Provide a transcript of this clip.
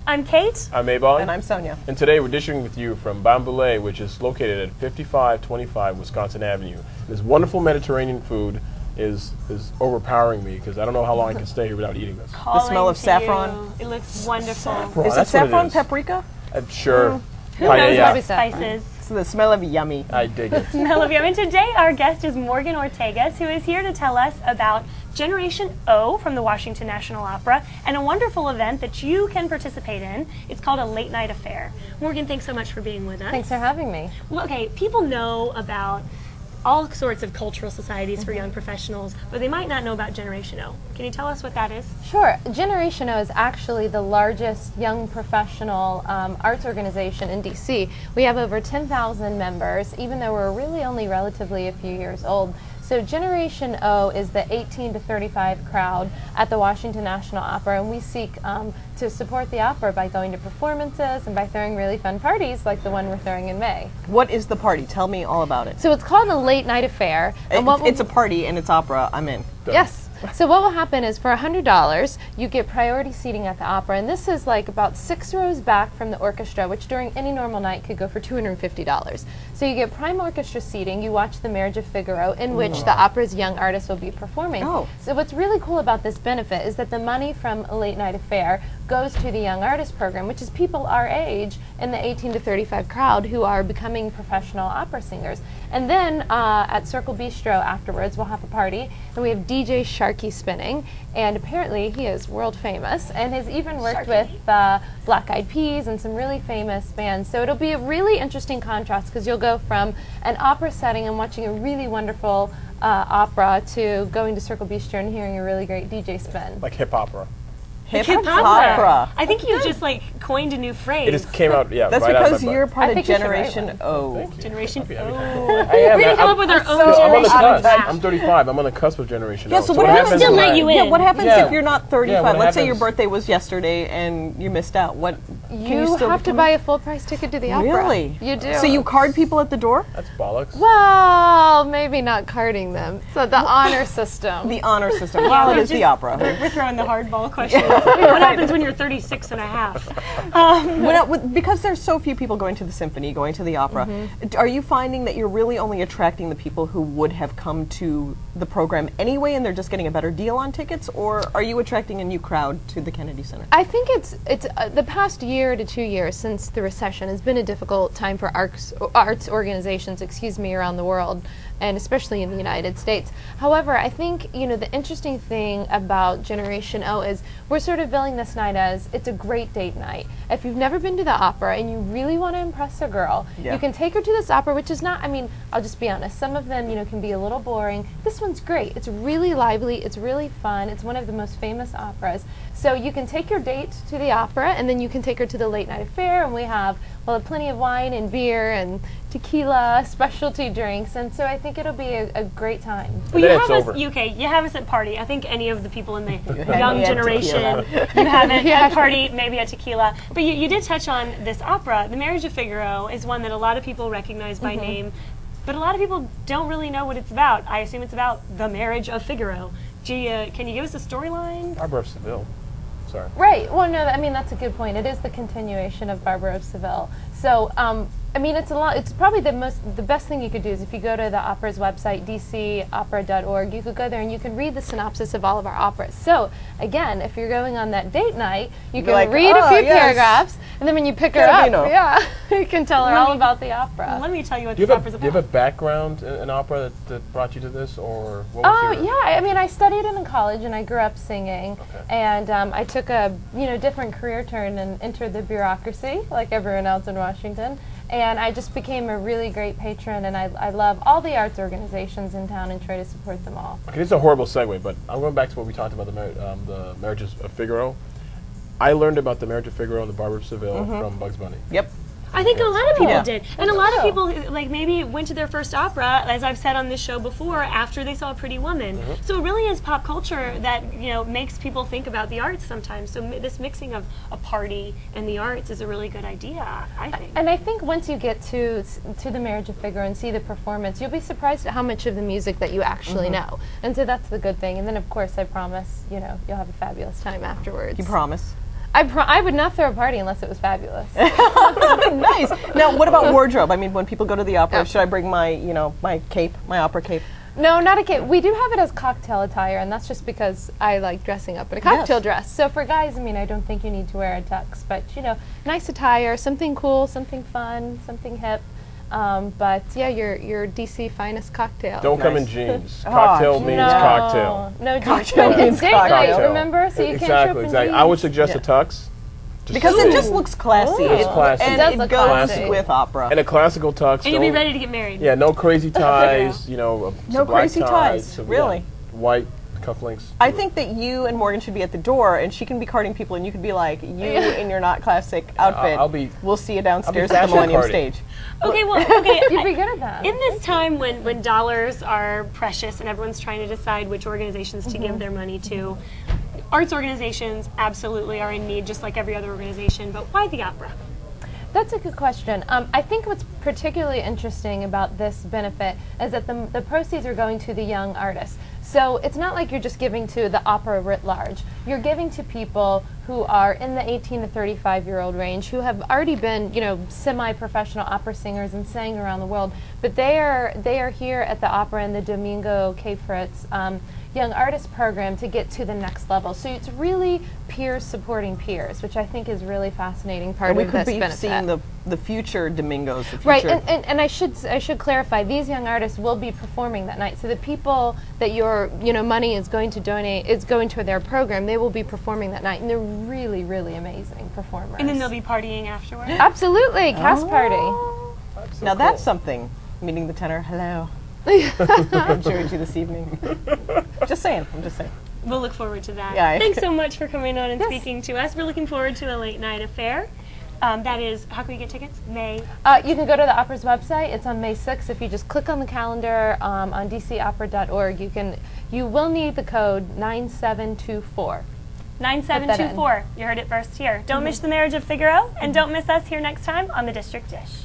I'm Kate. I'm Abon. And I'm Sonia. And today we're dishing with you from Bamboulet, which is located at 5525 Wisconsin Avenue. This wonderful Mediterranean food is overpowering me because I don't know how long I can stay here without eating this. The smell of saffron. It looks wonderful. Saffron. Is it saffron paprika? I'm sure. Who knows what spices? It's the smell of yummy. I dig it. Smell of yum. And today our guest is Morgan Ortagus, who is here to tell us about Generation O from the Washington National Opera and a wonderful event that you can participate in. It's called a late night affair. Morgan, thanks so much for being with us. Thanks for having me. Well, okay, people know about all sorts of cultural societies for young professionals, but they might not know about Generation O. Can you tell us what that is? Sure. Generation O is actually the largest young professional arts organization in DC. We have over 10,000 members, even though we're really only relatively a few years old. So Generation O is the 18 to 35 crowd at the Washington National Opera, and we seek to support the opera by going to performances and by throwing really fun parties like the one we're throwing in May. What is the party? Tell me all about it. So it's called a late night affair. And it's a party and it's opera. I'm in. Yes. So what will happen is for $100, you get priority seating at the opera, and this is like about 6 rows back from the orchestra, which during any normal night could go for $250. So you get prime orchestra seating, you watch The Marriage of Figaro, in which the opera's young artists will be performing. Oh. So what's really cool about this benefit is that the money from a late night affair goes to the Young Artist Program, which is people our age in the 18 to 35 crowd who are becoming professional opera singers. And then at Circle Bistro afterwards, we'll have a party, and we have DJ Sharky spinning, and apparently he is world famous and has even worked with Black Eyed Peas and some really famous bands. So it'll be a really interesting contrast because you'll go from an opera setting and watching a really wonderful opera to going to Circle Bistro and hearing a really great DJ spin. Like hip opera. Hip opera. I think you just like coined a new phrase. It just came out, yeah. That's right because out of you're my part of Generation O. Generation O. I am. We didn't come up with our own I'm on the generation. cusp. I'm 35. I'm on the cusp of Generation Yeah, O. so what happens? Still let you in. Yeah, what happens Yeah. if you're not 35? Yeah, what Let's say your happens- birthday was yesterday and you missed out. What? Can You still have to become- buy a full price ticket to the opera. Really? You do. So you card people at the door? That's bollocks. Well, maybe not carding them. So the honor system. The honor system. Well, it is the opera. We're throwing the hardball questions. What happens when you're 36 and a half? Because there's so few people going to the symphony, going to the opera, are you finding that you're really only attracting the people who would have come to the program anyway and they're just getting a better deal on tickets, or are you attracting a new crowd to the Kennedy Center? I think it's the past year to 2 years since the recession has been a difficult time for arts organizations, around the world, and especially in the United States. However, I think the interesting thing about Generation O is we're sort of billing this night as it's a great date night. If you've never been to the opera and you really want to impress a girl, you can take her to this opera, which is not, I'll just be honest, some of them can be a little boring. This one's great. It's really lively, it's really fun, it's one of the most famous operas. So you can take your date to the opera, and then you can take her to the late night affair, and we have plenty of wine and beer and tequila, specialty drinks, and so I think it'll be a great time. Well, you have us at party. I think any of the people in the young generation, you have it at party, maybe at tequila. But you did touch on this opera. The Marriage of Figaro is one that a lot of people recognize by name, but a lot of people don't really know what it's about. I assume it's about the marriage of Figaro. Can you give us a storyline? Barbara of Seville. Sorry. Right. Well, no, that's a good point. It is the continuation of Barbara of Seville. So, it's a lot. It's probably the best thing you could do is if you go to the opera's website, dcopera.org, you could go there and you can read the synopsis of all of our operas. So, again, if you're going on that date night, you can read a few paragraphs, and then when you pick her up, you can tell her all about the opera. Let me tell you what this opera's about. Do you have a background in opera that brought you to this, or what was your... Yeah. I studied it in college, and I grew up singing, and I took a different career turn and entered the bureaucracy, like everyone else in Washington. And I just became a really great patron, and I love all the arts organizations in town and try to support them all. Okay, this is a horrible segue, but I'm going back to what we talked about, the marriages of Figaro. I learned about the Marriage of Figaro and the Barbara of Seville from Bugs Bunny. Yep. I think a lot of people did. And a lot of people maybe went to their first opera, as I've said on this show before, after they saw A Pretty Woman. So it really is pop culture that makes people think about the arts sometimes. So this mixing of a party and the arts is a really good idea, I think. And I think once you get to the Marriage of Figaro and see the performance, you'll be surprised at how much of the music that you actually know. And so that's the good thing. And then of course I promise, you'll have a fabulous time afterwards. You promise? I would not throw a party unless it was fabulous. Nice. Now, what about wardrobe? I mean, when people go to the opera, should I bring my, my cape, my opera cape? No, not a cape. We do have it as cocktail attire, and that's just because I like dressing up in a cocktail dress. So for guys, I mean, I don't think you need to wear a tux, but nice attire, something cool, something fun, something hip. But yeah, your DC finest cocktail. Don't come in jeans. Cocktail means cocktail. No jeans. Cocktail But means it's date cocktail. night, remember? So you can't show up in jeans. I would suggest a tux. Because it just looks classy. It's classy. And It does it look goes classy. with opera. And a classical tux. And you'll be ready to get married. Yeah, no crazy ties. No some black crazy ties, some, really. white cufflinks. I think that you and Morgan should be at the door, and she can be carding people, and you could be like, you in your not classic outfit. We'll see you downstairs at the Millennium Stage. Okay, well, You'd be good at that. In this time when dollars are precious and everyone's trying to decide which organizations to give their money to, arts organizations absolutely are in need, just like every other organization, but why the opera? That's a good question. I think what's particularly interesting about this benefit is that the proceeds are going to the young artists. So it's not like you're just giving to the opera writ large. You're giving to people who are in the 18 to 35-year-old range, who have already been, semi-professional opera singers and sang around the world. But they are here at the opera in the Domingo K. Fritz Young Artist Program to get to the next level. So it's really peers supporting peers, which I think is really fascinating part of this benefit. And we could be seeing the future Domingos. The future. Right, and I should clarify, these young artists will be performing that night. So the people that your money is going to donate, is going to their program, they will be performing that night, and they're really, really amazing performers. And then they'll be partying afterwards? Absolutely, cast party. So now cool. that's something. Meeting the tenor, hello. I'm showing you this evening. Just saying. I'm just saying. We'll look forward to that. Yeah. Thanks so much for coming on and speaking to us. We're looking forward to a late night affair. That is, how can we get tickets? May? You can go to the opera's website. It's on May 6th. If you just click on the calendar on dcopera.org, you will need the code 9724. 9724. You heard it first here. Don't miss the Marriage of Figaro, and don't miss us here next time on the District Dish.